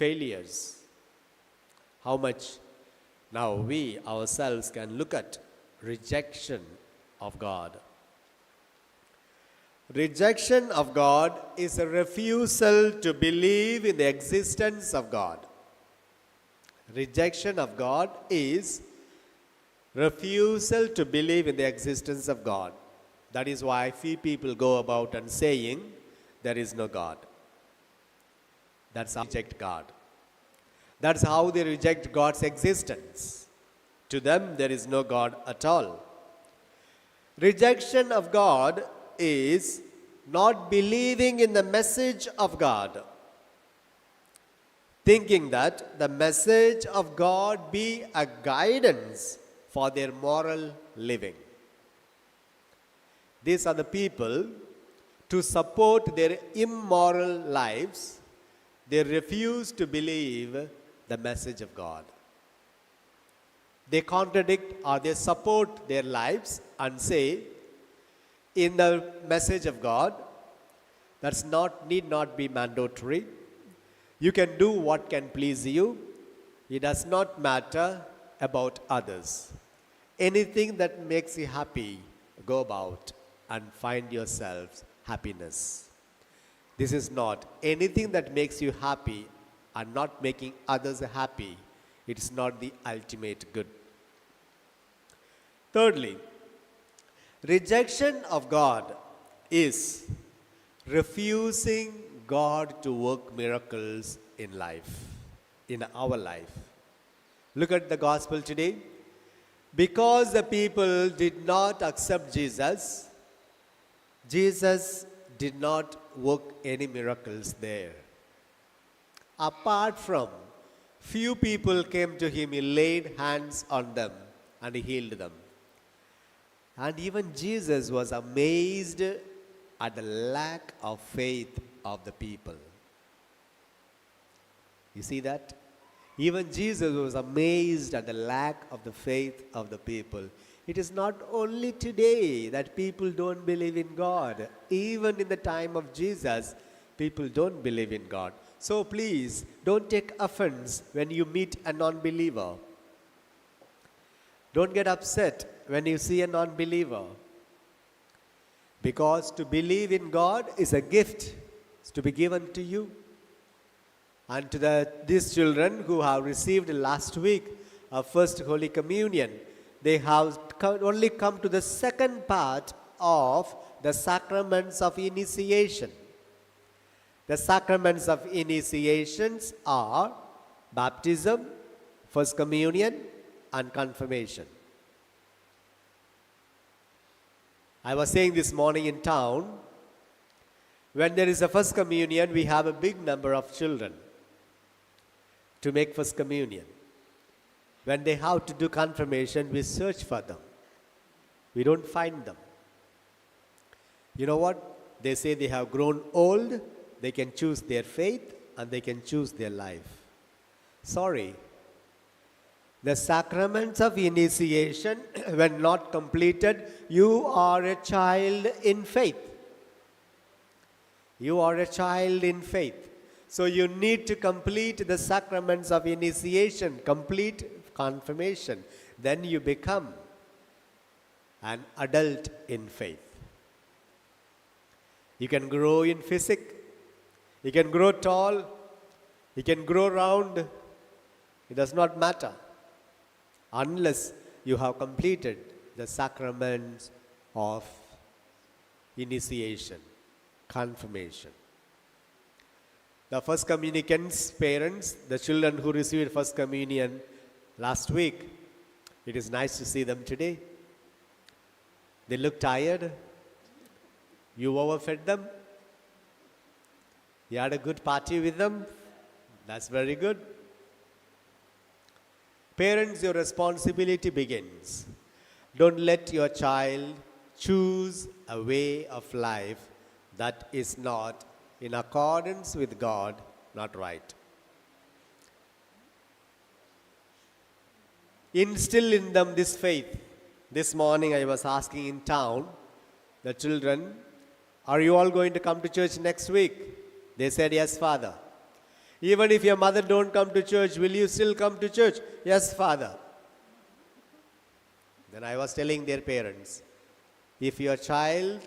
failures. How much now we ourselves can look at rejection of God. Rejection of God is a refusal to believe in the existence of God. Rejection of God is refusal to believe in the existence of God. That is why few people go about and saying there is no God. That's how they reject God. That's how they reject God's existence. To them, there is no God at all. Rejection of God is not believing in the message of God, thinking that the message of God be a guidance for their moral living. These are the people, to support their immoral lives, they refuse to believe the message of God. They contradict or they support their lives and say, in the message of God, that's need not be mandatory. You can do what can please you. It does not matter about others. Anything that makes you happy, go about and find yourselves happiness. This is not anything that makes you happy and not making others happy. It is not the ultimate good. Thirdly, rejection of God is refusing God to work miracles in life, in our life. Look at the gospel today. Because the people did not accept Jesus, Jesus did not work any miracles there. Apart from few people came to him, he laid hands on them and he healed them. And even Jesus was amazed at the lack of faith of the people. You see that? Even Jesus was amazed at the lack of the faith of the people. It is not only today that people don't believe in God. Even in the time of Jesus, people don't believe in God. So please, don't take offense when you meet a non-believer. Don't get upset when you see a non-believer. Because to believe in God is a gift. It's to be given to you. And to these children who have received last week our first Holy Communion, they have only come to the second part of the sacraments of initiation. The sacraments of initiations are baptism, first communion, and confirmation. I was saying this morning in town, when there is a first communion, we have a big number of children to make first communion. When they have to do confirmation, we search for them. We don't find them. You know what? They say they have grown old, they can choose their faith, and they can choose their life. Sorry. The sacraments of initiation, when not completed, you are a child in faith. You are a child in faith. So you need to complete the sacraments of initiation, complete confirmation. Then you become an adult in faith. You can grow in physique. You can grow tall. You can grow round. It does not matter. Unless you have completed the sacraments of initiation, confirmation. The first communicants, parents, the children who received first communion last week, it is nice to see them today. They look tired. You overfed them. You had a good party with them. That's very good. Parents, your responsibility begins. Don't let your child choose a way of life that is not in accordance with God, not right. Instill in them this faith. This morning I was asking in town, the children, are you all going to come to church next week? They said, yes, Father. Even if your mother don't come to church, will you still come to church? Yes, Father. Then I was telling their parents, if your child